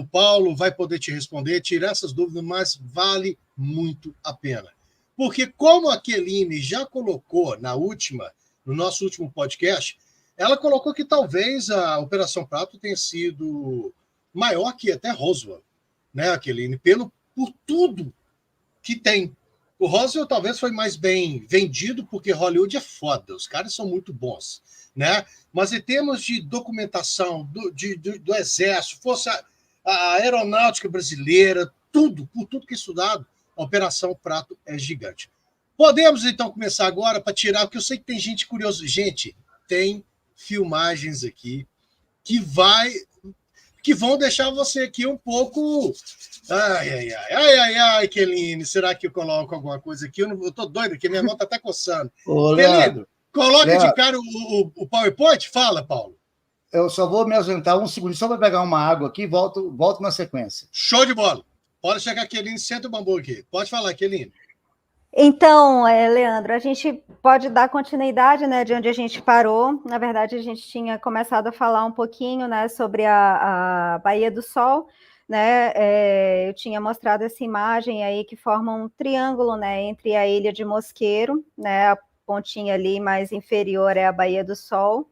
O Paulo vai poder te responder, tirar essas dúvidas, mas vale muito a pena. Porque como a Keline já colocou no nosso último podcast, ela colocou que talvez a Operação Prato tenha sido maior que até Roswell, né, Keline? Por tudo que tem. O Roswell talvez foi mais bem vendido porque Hollywood é foda, os caras são muito bons, né? Mas em termos de documentação do Exército, Força a Aeronáutica Brasileira, por tudo que é estudado, a Operação Prato é gigante. Podemos, então, começar agora para tirar, porque eu sei que tem gente curiosa. Gente, tem filmagens aqui que vão deixar você aqui um pouco... Ai, Keline, será que eu coloco alguma coisa aqui? Eu tô doido aqui, minha mão tá até coçando. Ô, Keline, Leandro, coloca de cara o PowerPoint. Fala, Paulo. Eu só vou me ausentar um segundo, só para pegar uma água aqui e volto na sequência. Show de bola. Pode chegar, Keline, senta o bambu aqui. Pode falar, Keline. Então, Leandro, a gente pode dar continuidade, né, de onde a gente parou. Na verdade, a gente tinha começado a falar um pouquinho, né, sobre a Baía do Sol, né, eu tinha mostrado essa imagem aí que forma um triângulo, né, entre a Ilha de Mosqueiro, né, a pontinha ali mais inferior é a Baía do Sol,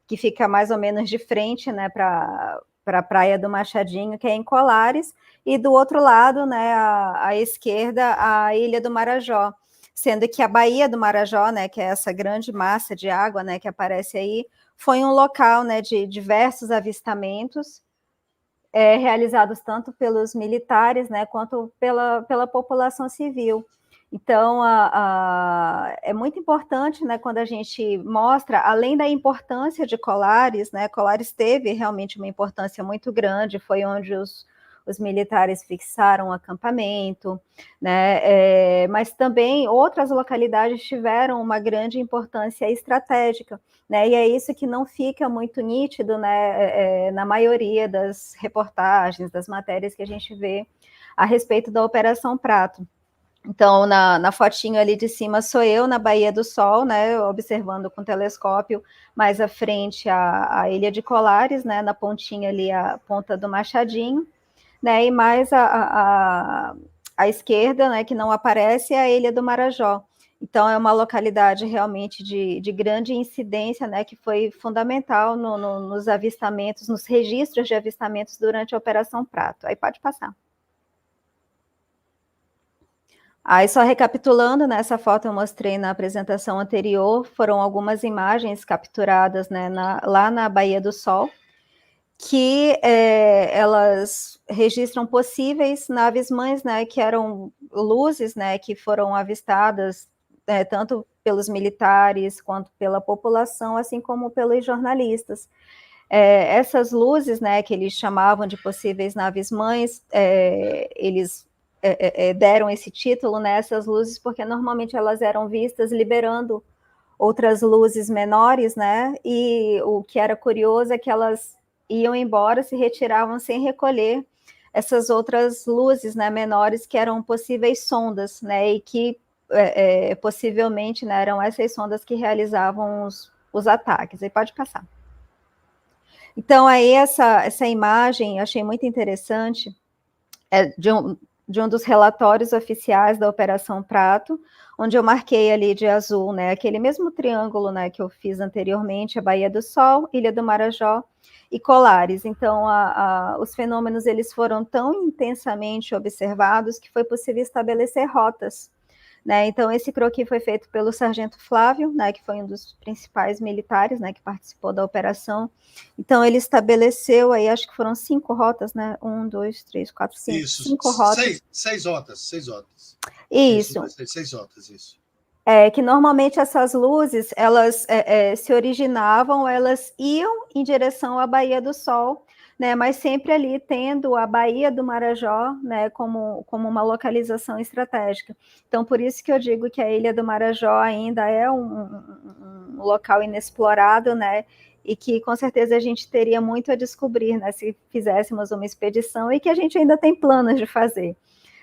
que fica mais ou menos de frente, né, para a Praia do Machadinho, que é em Colares, e do outro lado, né, à esquerda, a Ilha do Marajó, sendo que a Baía do Marajó, né, que é essa grande massa de água, né, que aparece aí, foi um local, né, de diversos avistamentos, realizados tanto pelos militares, né, quanto pela população civil. Então, é muito importante, né, quando a gente mostra, além da importância de Colares, né, Colares teve realmente uma importância muito grande, foi onde os militares fixaram o acampamento, né, mas também outras localidades tiveram uma grande importância estratégica, né, e é isso que não fica muito nítido, né, na maioria das reportagens, das matérias que a gente vê a respeito da Operação Prato. Então, na fotinho ali de cima sou eu, na Baía do Sol, né, observando com telescópio, mais à frente a Ilha de Colares, né, na pontinha ali a ponta do Machadinho, né, e mais à esquerda, né, que não aparece, é a Ilha do Marajó. Então, é uma localidade realmente de grande incidência, né, que foi fundamental nos avistamentos, nos registros de avistamentos durante a Operação Prato. Aí pode passar. Aí, só recapitulando, nessa foto eu mostrei na apresentação anterior, foram algumas imagens capturadas, né, lá na Baía do Sol, que elas registram possíveis naves-mães, né, que eram luzes, né, que foram avistadas tanto pelos militares quanto pela população, assim como pelos jornalistas. Essas luzes, né, que eles chamavam de possíveis naves-mães, eles deram esse título, né, essas luzes, porque normalmente elas eram vistas liberando outras luzes menores, né, e o que era curioso é que elas iam embora, se retiravam sem recolher essas outras luzes, né, menores, que eram possíveis sondas, né, e que possivelmente, né, eram essas sondas que realizavam os ataques. Aí pode passar. Então, aí essa imagem eu achei muito interessante, de um dos relatórios oficiais da Operação Prato, onde eu marquei ali de azul, né, aquele mesmo triângulo, né, que eu fiz anteriormente, a Baía do Sol, Ilha do Marajó e Colares. Então, os fenômenos eles foram tão intensamente observados que foi possível estabelecer rotas, né? Então, esse croquis foi feito pelo Sargento Flávio, né, que foi um dos principais militares, né, que participou da operação. Então, ele estabeleceu aí, acho que foram 5 rotas, né? 1, 2, 3, 4, 5. Isso, 5 rotas. Seis rotas. Isso. 6 rotas, isso. Que normalmente essas luzes, elas se originavam, elas iam em direção à Baía do Sol, né, mas sempre ali tendo a Baía do Marajó, né, como uma localização estratégica. Então, por isso que eu digo que a Ilha do Marajó ainda é um local inexplorado, né, e que com certeza a gente teria muito a descobrir, né, se fizéssemos uma expedição, e que a gente ainda tem planos de fazer.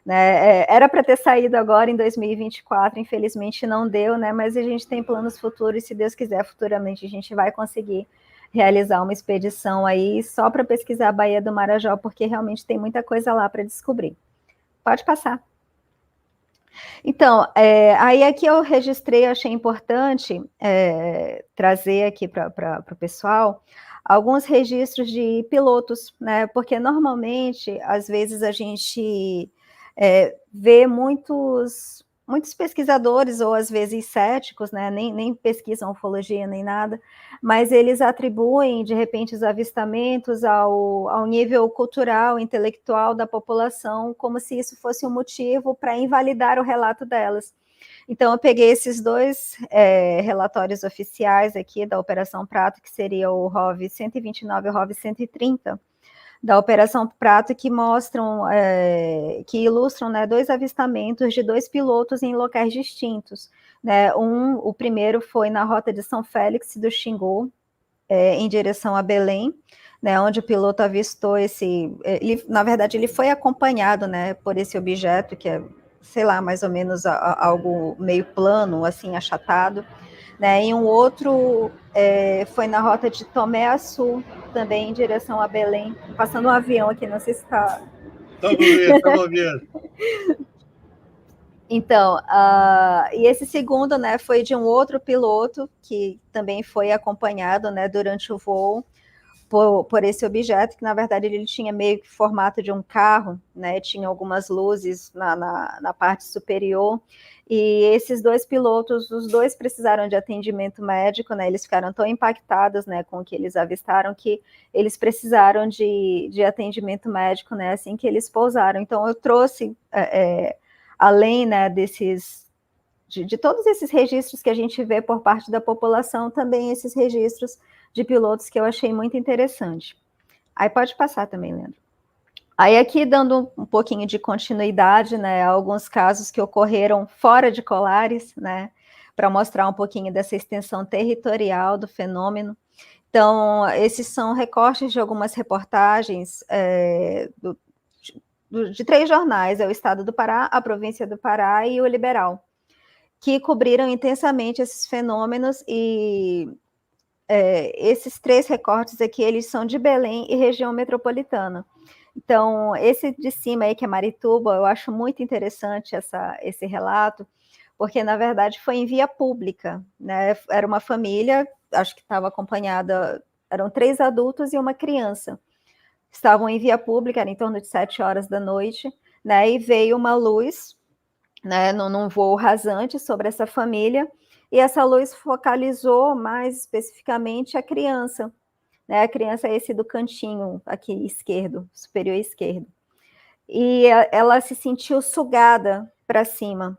Né, era para ter saído agora em 2024, infelizmente não deu, né, mas a gente tem planos futuros, e se Deus quiser, futuramente a gente vai conseguir realizar uma expedição aí só para pesquisar a Baía do Marajó, porque realmente tem muita coisa lá para descobrir. Pode passar. Então, aí aqui eu registrei, achei importante trazer aqui para o pessoal alguns registros de pilotos, né? Porque normalmente, às vezes, a gente vê muitos pesquisadores, ou às vezes céticos, né? Nem pesquisam ufologia nem nada, mas eles atribuem, de repente, os avistamentos ao nível cultural, intelectual da população, como se isso fosse um motivo para invalidar o relato delas. Então, eu peguei esses dois relatórios oficiais aqui da Operação Prato, que seria o ROV 129 e o ROV 130, da Operação Prato, que mostram, que ilustram, né, dois avistamentos de dois pilotos em locais distintos. Né? O primeiro foi na rota de São Félix do Xingu, em direção a Belém, né, onde o piloto avistou na verdade, ele foi acompanhado, né, por esse objeto, que é, sei lá, mais ou menos algo meio plano, assim, achatado, né, e um outro foi na rota de Tomé a Sul, também em direção a Belém, passando um avião aqui, não sei se está... Estamos vendo. Então, e esse segundo, né, foi de um outro piloto que também foi acompanhado, né, durante o voo por esse objeto, que na verdade ele tinha meio que formato de um carro, né, tinha algumas luzes na parte superior, e esses dois pilotos, os dois precisaram de atendimento médico, né, eles ficaram tão impactados, né, com o que eles avistaram, que eles precisaram de atendimento médico, né, assim que eles pousaram. Então eu trouxe, além, né, de todos esses registros que a gente vê por parte da população, também esses registros de pilotos que eu achei muito interessante. Aí pode passar também, Leandro. Aí aqui, dando um pouquinho de continuidade, né, alguns casos que ocorreram fora de Colares, né, para mostrar um pouquinho dessa extensão territorial do fenômeno. Então, esses são recortes de algumas reportagens de 3 jornais, o Estado do Pará, a Província do Pará e o Liberal, que cobriram intensamente esses fenômenos, e esses 3 recortes aqui, eles são de Belém e região metropolitana. Então, esse de cima aí, que é Marituba, eu acho muito interessante esse relato, porque, na verdade, foi em via pública, né? Era uma família, acho que estava acompanhada, eram 3 adultos e uma criança. Estavam em via pública, era em torno de 7 horas da noite, né? E veio uma luz, né, num voo rasante sobre essa família, e essa luz focalizou mais especificamente a criança, né? A criança é esse do cantinho aqui esquerdo, superior esquerdo. E ela se sentiu sugada para cima.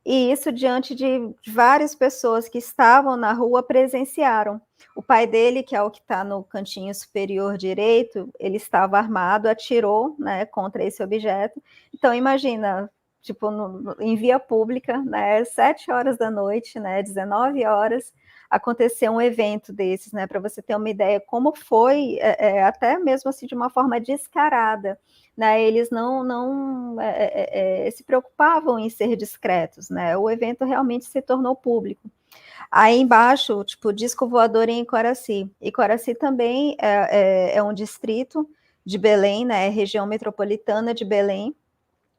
E isso diante de várias pessoas que estavam na rua presenciaram. O pai dele, que é o que está no cantinho superior direito, ele estava armado, atirou, né, contra esse objeto. Então, imagina, tipo, em via pública, né, 7 horas da noite, né, 19 horas, aconteceu um evento desses, né, para você ter uma ideia como foi, até mesmo assim de uma forma descarada, né, eles não se preocupavam em ser discretos, né, o evento realmente se tornou público. Aí embaixo, tipo, disco voador em Coraci. E Coraci também é um distrito de Belém, né, região metropolitana de Belém,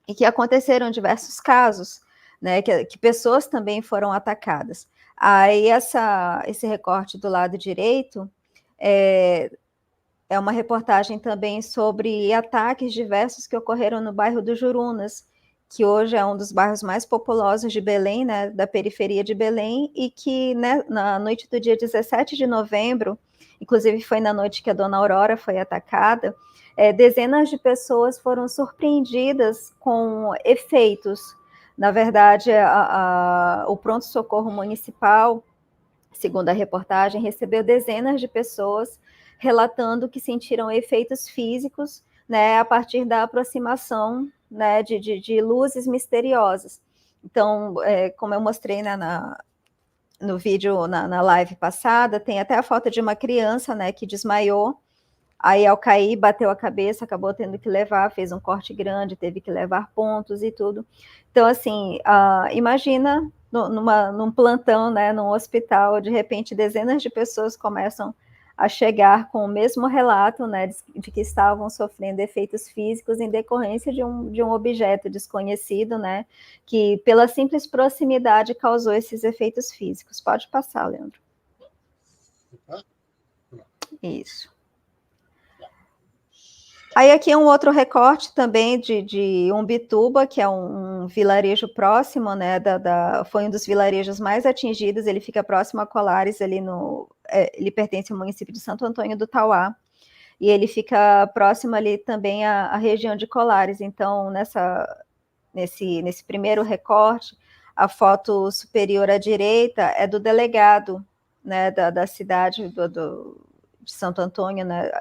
e que aconteceram diversos casos, né, que pessoas também foram atacadas. Aí esse recorte do lado direito é uma reportagem também sobre ataques diversos que ocorreram no bairro do Jurunas, que hoje é um dos bairros mais populosos de Belém, né, da periferia de Belém, e que, né, na noite do dia 17 de novembro, inclusive foi na noite que a dona Aurora foi atacada, dezenas de pessoas foram surpreendidas com efeitos. Na verdade, o pronto-socorro municipal, segundo a reportagem, recebeu dezenas de pessoas relatando que sentiram efeitos físicos, né, a partir da aproximação, né, de luzes misteriosas. Então, como eu mostrei, né, no vídeo, na live passada, tem até a foto de uma criança, né, que desmaiou, aí ao cair, bateu a cabeça, acabou tendo que levar, fez um corte grande, teve que levar pontos e tudo. Então, assim, imagina num plantão, né, num hospital, de repente dezenas de pessoas começam a chegar com o mesmo relato, né, de que estavam sofrendo efeitos físicos em decorrência de um objeto desconhecido, né, que pela simples proximidade causou esses efeitos físicos. Pode passar, Leandro. Isso. Aí aqui um outro recorte também de Umbituba, que é um vilarejo próximo, né, foi um dos vilarejos mais atingidos, ele fica próximo a Colares, ele pertence ao município de Santo Antônio do Tauá, e ele fica próximo ali também à região de Colares. Então, nesse primeiro recorte, a foto superior à direita é do delegado, né, da cidade de Santo Antônio, né,